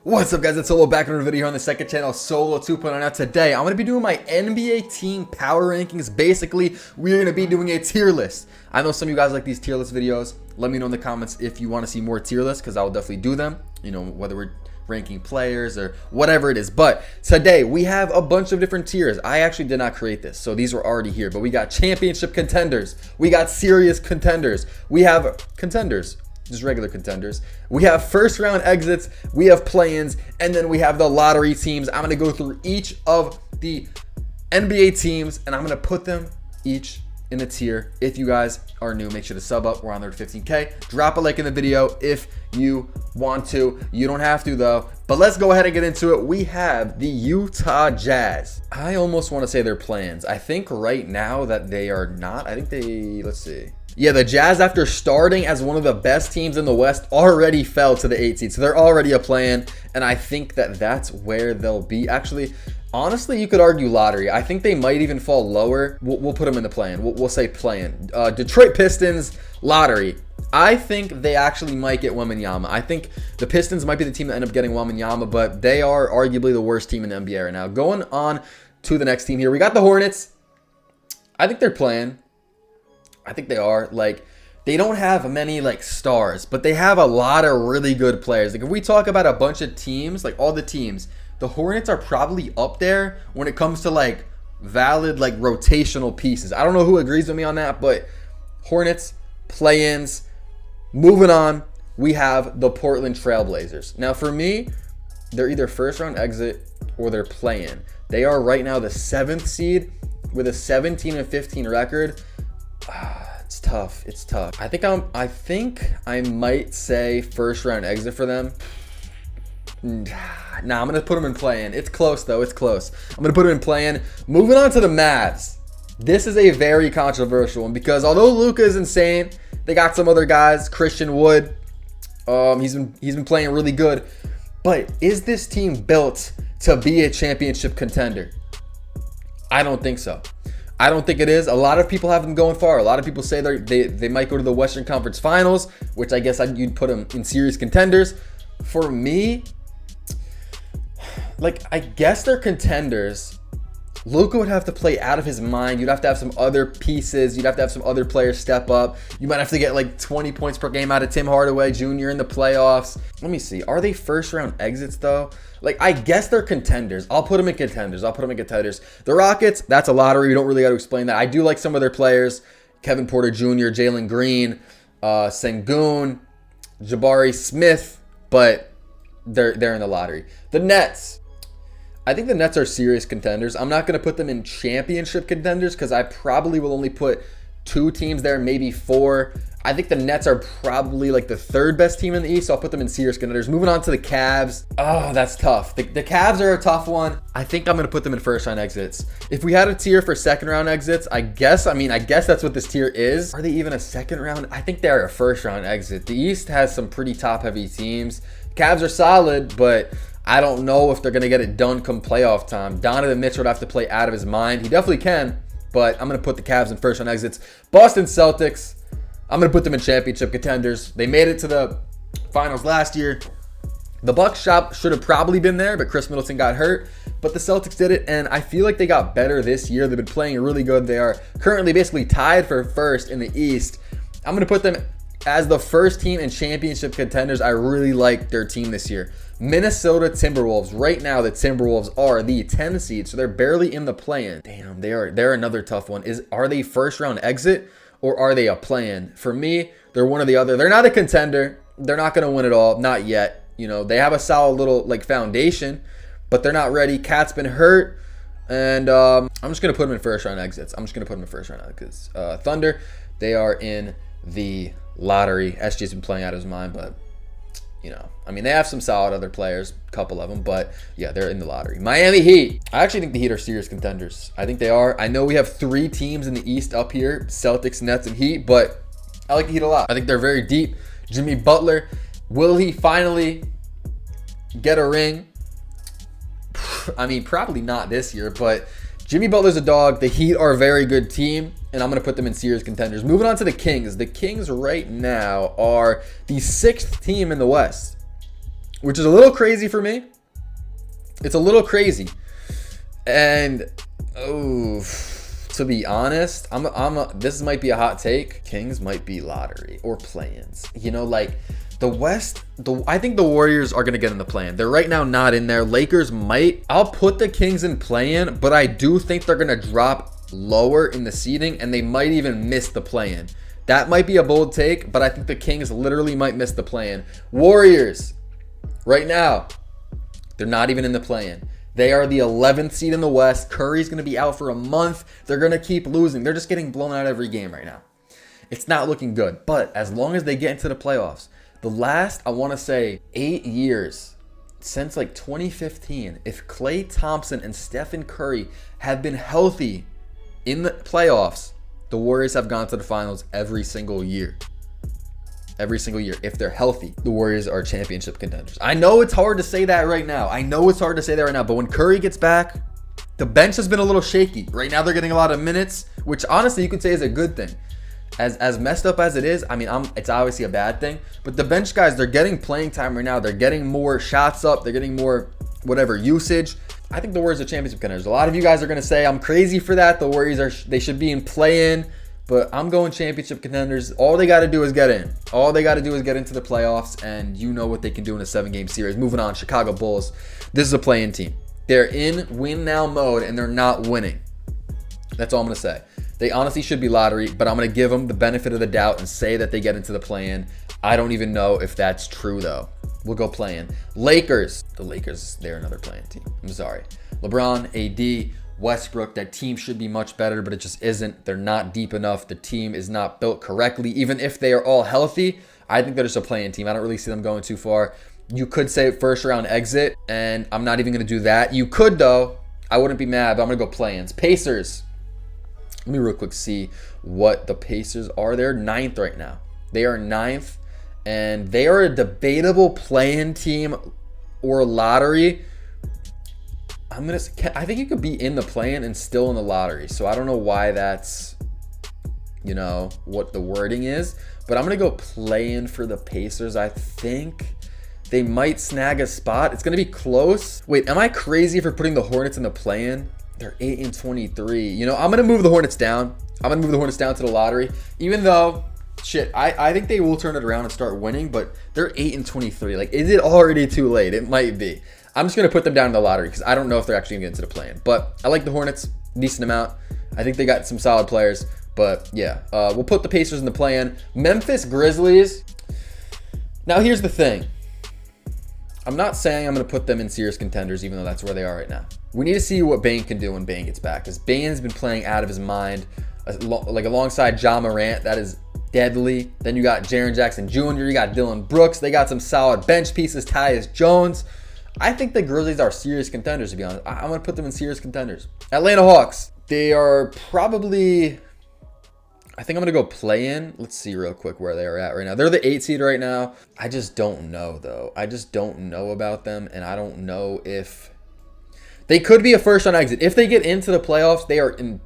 What's up, guys? It's Solo back in another video here on the second channel, Solo 2.0. Now today, I'm going to be doing my NBA team power rankings. Basically, we're going to be doing a tier list. I know some of you guys like these tier list videos. Let me know in the comments if you want to see more tier lists, because I will definitely do them. You know, whether we're ranking players or whatever it is. But today, we have a bunch of different tiers. I actually did not create this, so these were already here. But we got championship contenders. We got serious contenders. We have contenders. Just regular contenders. We have first round exits, we have play-ins, and then we have the lottery teams. I'm going to go through each of the NBA teams and I'm going to put them each in a tier. If you guys are new, make sure to sub up. We're on there to 15K. Drop a like in the video if you want to. You don't have to though. But let's go ahead and get into it. We have the Utah Jazz. I almost want to say they're play-ins. I think right now that they are not. I think they, let's see. Yeah, the Jazz, after starting as one of the best teams in the West, already fell to the 8th seed. So they're already a play-in, and I think that that's where they'll be. Actually, honestly, you could argue lottery. I think they might even fall lower. We'll put them in the play-in. We'll say play-in. Detroit Pistons, lottery. I think they actually might get Wembanyama. I think the Pistons might be the team that end up getting Wembanyama, but they are arguably the worst team in the NBA right now. Going on to the next team here, we got the Hornets. I think they're playing. I think they are. Like, they don't have many like stars, but they have a lot of really good players. Like, if we talk about a bunch of teams, like all the teams, the Hornets are probably up there when it comes to like valid like rotational pieces. I don't know who agrees with me on that, but Hornets, play-ins. Moving on, we have the Portland Trailblazers. Now for me, they're either first round exit or they're play-in. They are right now the 7th seed with a 17-15 record. It's tough. It's tough. I think I might say first round exit for them. Nah, I'm gonna put them in play-in. It's close though. It's close. I'm gonna put them in play-in. Moving on to the Mavs. This is a very controversial one because although Luka is insane, they got some other guys. Christian Wood. He's been playing really good. But is this team built to be a championship contender? I don't think so. I don't think it is. A lot of people have them going far. A lot of people say they might go to the Western Conference Finals, which I guess you'd put them in serious contenders. For me, like, I guess they're contenders. Luka would have to play out of his mind. You'd have to have some other pieces. You'd have to have some other players step up. You might have to get like 20 points per game out of Tim Hardaway Jr. in the playoffs. Let me see. Are they first round exits though? Like, I guess they're contenders. I'll put them in contenders. The Rockets, that's a lottery. We don't really got to explain that. I do like some of their players. Kevin Porter Jr., Jalen Green, Sengun, Jabari Smith, but they're in the lottery. The Nets. I think the Nets are serious contenders. I'm not going to put them in championship contenders because I probably will only put 2 teams there, maybe 4. I think the Nets are probably like the 3rd best team in the East, so I'll put them in serious contenders. Moving on to the Cavs. Oh, that's tough. The Cavs are a tough one. I think I'm going to put them in first round exits. If we had a tier for second round exits, I guess that's what this tier is. Are they even a second round? I think they're a first round exit. The East has some pretty top heavy teams. Cavs are solid, but I don't know if they're going to get it done come playoff time. Donovan Mitchell would have to play out of his mind. He definitely can, but I'm going to put the Cavs in first round exits. Boston Celtics, I'm going to put them in championship contenders. They made it to the finals last year. The Bucks should have probably been there, but Chris Middleton got hurt. But the Celtics did it, and I feel like they got better this year. They've been playing really good. They are currently basically tied for first in the East. I'm going to put them as the first team in championship contenders. I really like their team this year. Minnesota Timberwolves. Right now, the Timberwolves are the 10 seed, so they're barely in the play-in. Damn, they're another tough one. Are they first round exit or are they a play-in? For me, they're one or the other. They're not a contender. They're not going to win it all. Not yet. You know, they have a solid little like foundation, but they're not ready. Cat's been hurt, and I'm just going to put them in first round exits. Because Thunder, they are in the lottery. SG's been playing out of his mind, but you know, I mean, they have some solid other players, a couple of them, but yeah, they're in the lottery. Miami Heat. I actually think the Heat are serious contenders. I think they are. I know we have 3 teams in the East up here, Celtics, Nets, and Heat, but I like the Heat a lot. I think they're very deep. Jimmy Butler, will he finally get a ring? I mean, probably not this year, but Jimmy Butler's a dog. The Heat are a very good team, and I'm going to put them in serious contenders. Moving on to the Kings. The Kings right now are the 6th team in the West. which is a little crazy for me. It's a little crazy. And, oh, to be honest, this might be a hot take. Kings might be lottery or play-ins. You know, like the West, I think the Warriors are going to get in the play-in. They're right now not in there. Lakers might. I'll put the Kings in play-in, but I do think they're going to drop lower in the seeding, and they might even miss the play-in. That might be a bold take, but I think the Kings literally might miss the play-in. Warriors, right now, they're not even in the play-in. They are the 11th seed in the West. Curry's going to be out for a month. They're going to keep losing. They're just getting blown out every game right now. It's not looking good. But as long as they get into the playoffs, the last, I want to say, 8 years, since like 2015, if Klay Thompson and Stephen Curry have been healthy in the playoffs, the Warriors have gone to the finals every single year. Every single year. If they're healthy, the Warriors are championship contenders. I know it's hard to say that right now. But when Curry gets back, the bench has been a little shaky. Right now they're getting a lot of minutes, which honestly you could say is a good thing. As messed up as it is, I mean, it's obviously a bad thing. But the bench guys, they're getting playing time right now. They're getting more shots up. They're getting more whatever usage. I think the Warriors are championship contenders. A lot of you guys are going to say I'm crazy for that. The Warriors they should be in play-in. But I'm going championship contenders. All they got to do is get in. All they got to do is get into the playoffs, and you know what they can do in a 7-game series. Moving on, Chicago Bulls. This is a play-in team. They're in win-now mode, and they're not winning. That's all I'm going to say. They honestly should be lottery, but I'm going to give them the benefit of the doubt and say that they get into the play-in. I don't even know if that's true, though. We'll go play-in. Lakers. The Lakers, they're another play-in team. I'm sorry. LeBron, AD, Westbrook, that team should be much better, but it just isn't. They're not deep enough. The team is not built correctly. Even if they are all healthy, I think they're just a play-in team. I don't really see them going too far. You could say first round exit, and I'm not even going to do that. You could, though. I wouldn't be mad, but I'm going to go play-ins. Pacers. Let me real quick see what the Pacers are. They're 9th right now. They are 9th, and they are a debatable play-in team or lottery. I think you could be in the play-in and still in the lottery. So I don't know why that's, you know, what the wording is. But I'm going to go play-in for the Pacers. I think they might snag a spot. It's going to be close. Wait, am I crazy for putting the Hornets in the play-in? They're 8-23. You know, I'm going to move the Hornets down. I'm going to move the Hornets down to the lottery. Even though, shit, I think they will turn it around and start winning. But they're 8-23. Like, is it already too late? It might be. I'm just going to put them down in the lottery because I don't know if they're actually going to get into the play-in. But I like the Hornets, decent amount. I think they got some solid players. But yeah, we'll put the Pacers in the play-in. Memphis Grizzlies. Now here's the thing. I'm not saying I'm going to put them in serious contenders, even though that's where they are right now. We need to see what Bane can do when Bane gets back, because Bane's been playing out of his mind, like alongside Ja Morant. That is deadly. Then you got Jaren Jackson Jr., you got Dylan Brooks. They got some solid bench pieces, Tyus Jones. I think the Grizzlies are serious contenders, to be honest. I'm going to put them in serious contenders. Atlanta Hawks. They are probably, I think I'm going to go play-in. Let's see real quick where they are at right now. They're the 8th seed right now. I just don't know, though. I just don't know about them, and I don't know if they could be a first-round exit. If they get into the playoffs, they are an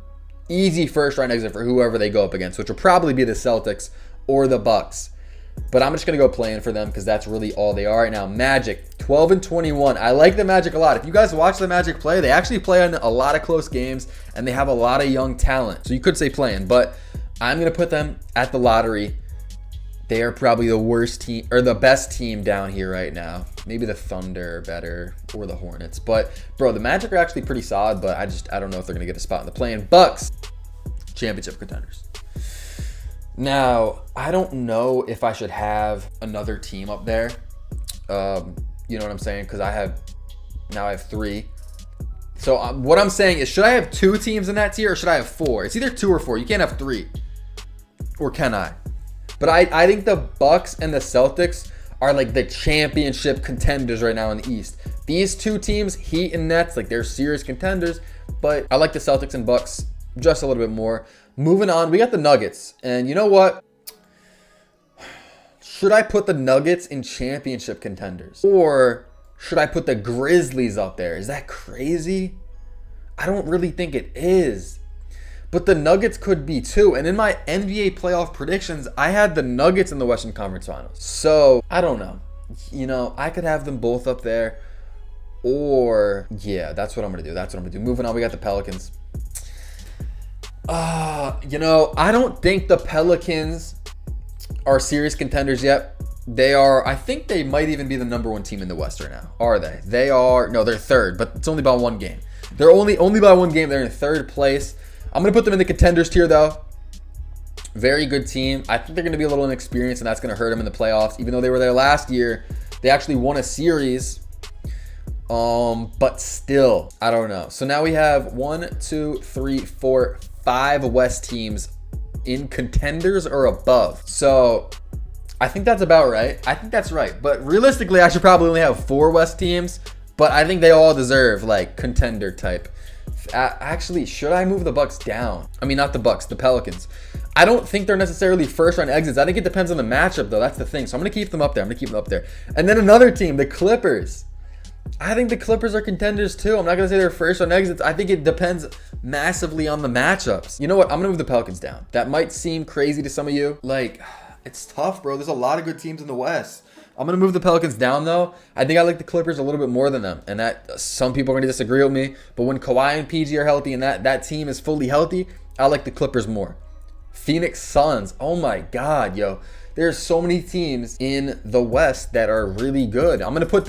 easy first-round exit for whoever they go up against, which will probably be the Celtics or the Bucks. But I'm just going to go play-in for them because that's really all they are right now. Magic, 12-21. I like the Magic a lot. If you guys watch the Magic play, they actually play in a lot of close games, and they have a lot of young talent. So you could say play-in, but I'm going to put them at the lottery. They are probably the worst team, or the best team down here right now. Maybe the Thunder are better, or the Hornets. But, bro, the Magic are actually pretty solid, but I don't know if they're going to get a spot in the play-in. Bucks, championship contenders. Now, I don't know if I should have another team up there. You know what I'm saying? Because I have 3. So what I'm saying is, should I have 2 teams in that tier or should I have 4? It's either 2 or 4. You can't have 3. Or can I? But I think the Bucks and the Celtics are like the championship contenders right now in the East. These 2 teams, Heat and Nets, like they're serious contenders. But I like the Celtics and Bucks just a little bit more. Moving on, we got the Nuggets. And you know what? Should I put the Nuggets in championship contenders? Or should I put the Grizzlies up there? Is that crazy? I don't really think it is. But the Nuggets could be too. And in my NBA playoff predictions, I had the Nuggets in the Western Conference Finals. So, I don't know. I could have them both up there. Or, yeah, that's what I'm going to do. That's what I'm going to do. Moving on, we got the Pelicans. I don't think the Pelicans are serious contenders yet. They are, I think they might even be the number one team in the West right now. Are they? They are, no, they're third, but it's only by one game. They're only by one game. They're in third place. I'm going to put them in the contenders tier, though. Very good team. I think they're going to be a little inexperienced, and that's going to hurt them in the playoffs. Even though they were there last year, they actually won a series. But still, I don't know. So now we have 1, 2, 3, 4, 5 West teams in contenders or above. So I think that's about right. I think that's right. But realistically, I should probably only have 4 West teams. But I think they all deserve like contender type. Actually, should I move the Bucks down? I mean, not the Bucks, the Pelicans. I don't think they're necessarily first round exits. I think it depends on the matchup, though. That's the thing. So I'm going to keep them up there. And then another team, the Clippers. I think the Clippers are contenders too. I'm not going to say they're first round exits. I think it depends massively on the matchups. You know what? I'm going to move the Pelicans down. That might seem crazy to some of you. Like, it's tough, bro. There's a lot of good teams in the West. I'm going to move the Pelicans down, though. I think I like the Clippers a little bit more than them. And that some people are going to disagree with me. But when Kawhi and PG are healthy and that team is fully healthy, I like the Clippers more. Phoenix Suns. Oh, my God, yo. There's so many teams in the West that are really good. I'm going to put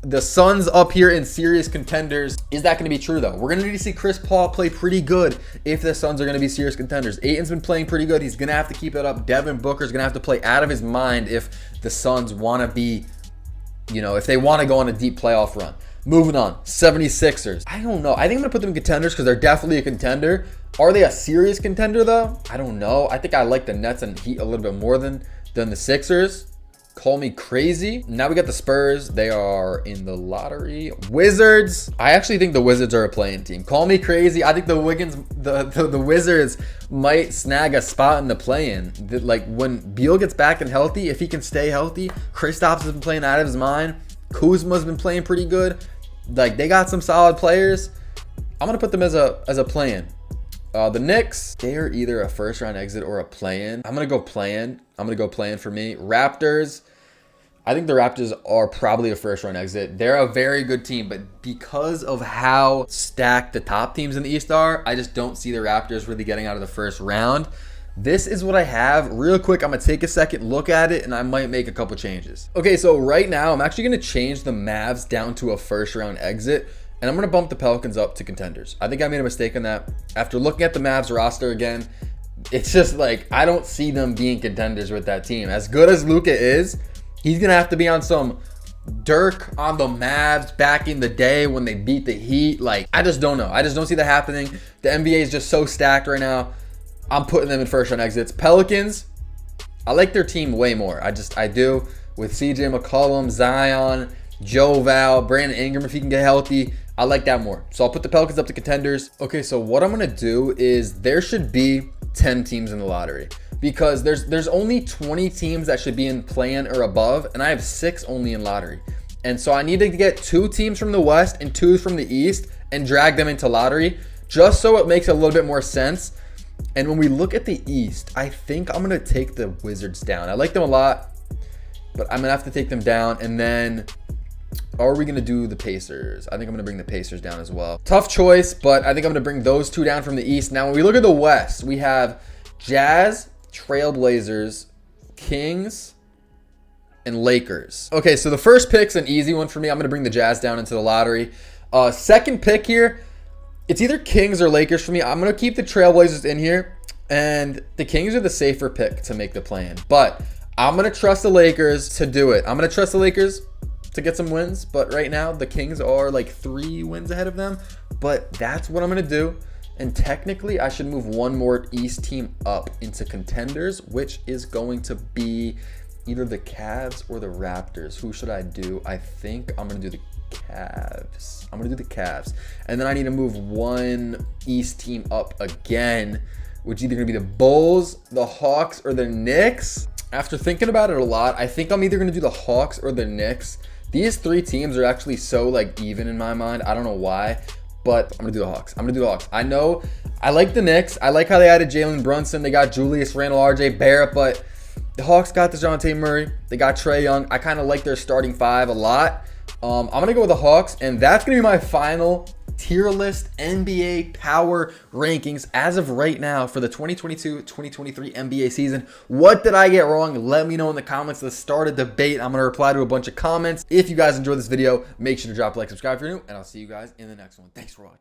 the Suns up here in serious contenders. Is that going to be true, though? We're going to need to see Chris Paul play pretty good if the Suns are going to be serious contenders. Ayton's been playing pretty good. He's going to have to keep it up. Devin Booker's going to have to play out of his mind if the Suns want to be, if they want to go on a deep playoff run. Moving on, 76ers. I don't know. I think I'm going to put them in contenders because they're definitely a contender. Are they a serious contender, though? I don't know. I think I like the Nets and Heat a little bit more than the Sixers. Call me crazy. Now we got the Spurs. They are in the lottery. Wizards. I actually think the Wizards are a playing team. Call me crazy. I think the Wizards might snag a spot in the play-in. Like when Beal gets back and healthy, if he can stay healthy, Kristaps has been playing out of his mind. Kuzma's been playing pretty good. Like they got some solid players. I'm gonna put them as a play-in. The Knicks, they are either a first round exit or a play-in. I'm going to go play-in. For me. Raptors, I think the Raptors are probably a first round exit. They're a very good team, but because of how stacked the top teams in the East are, I just don't see the Raptors really getting out of the first round. This is what I have. Real quick, I'm going to take a second, look at it, and I might make a couple changes. Okay, so right now, I'm actually going to change the Mavs down to a first round exit. And I'm going to bump the Pelicans up to contenders. I think I made a mistake on that. After looking at the Mavs roster again, it's just like I don't see them being contenders with that team. As good as Luka is, he's going to have to be on some Dirk on the Mavs back in the day when they beat the Heat. Like, I just don't know. I just don't see that happening. The NBA is just so stacked right now. I'm putting them in first round exits. Pelicans, I like their team way more. I do. With CJ McCollum, Zion, Joe Val, Brandon Ingram if he can get healthy. I like that more. So I'll put the Pelicans up to contenders. Okay, so what I'm going to do is there should be 10 teams in the lottery because there's only 20 teams that should be in play-in or above, and I have 6 only in lottery. And so I need to get 2 teams from the West and 2 from the East and drag them into lottery just so it makes a little bit more sense. And when we look at the East, I think I'm going to take the Wizards down. I like them a lot, but I'm going to have to take them down. And then are we going to do the Pacers? I think I'm going to bring the Pacers down as well. Tough choice, but I think I'm going to bring those 2 down from the East. Now, when we look at the West, we have Jazz, Trailblazers, Kings, and Lakers. Okay, so the first pick's an easy one for me. I'm going to bring the Jazz down into the lottery. Second pick here, it's either Kings or Lakers for me. I'm going to keep the Trailblazers in here, and the Kings are the safer pick to make the plan. But I'm going to trust the Lakers to do it. I'm going to trust the Lakers to get some wins, but right now the Kings are like 3 wins ahead of them, but that's what I'm going to do. And technically I should move one more East team up into contenders, which is going to be either the Cavs or the Raptors. Who should I do? I think I'm going to do the Cavs. And then I need to move one East team up again, which is either going to be the Bulls, the Hawks, or the Knicks. After thinking about it a lot, I think I'm either going to do the Hawks or the Knicks. These 3 teams are actually so like even in my mind. I don't know why, but I'm going to do the Hawks. I know I like the Knicks. I like how they added Jalen Brunson. They got Julius Randle, RJ Barrett, but The Hawks got DeJounte Murray. They got Trae Young. I kind of like their starting five a lot. I'm going to go with the Hawks, and that's going to be my final tier list NBA power rankings as of right now for the 2022-2023 NBA season. What did I get wrong? Let me know in the comments. Let's start a debate. I'm going to reply to a bunch of comments. If you guys enjoyed this video, make sure to drop a like, subscribe if you're new, and I'll see you guys in the next one. Thanks for watching.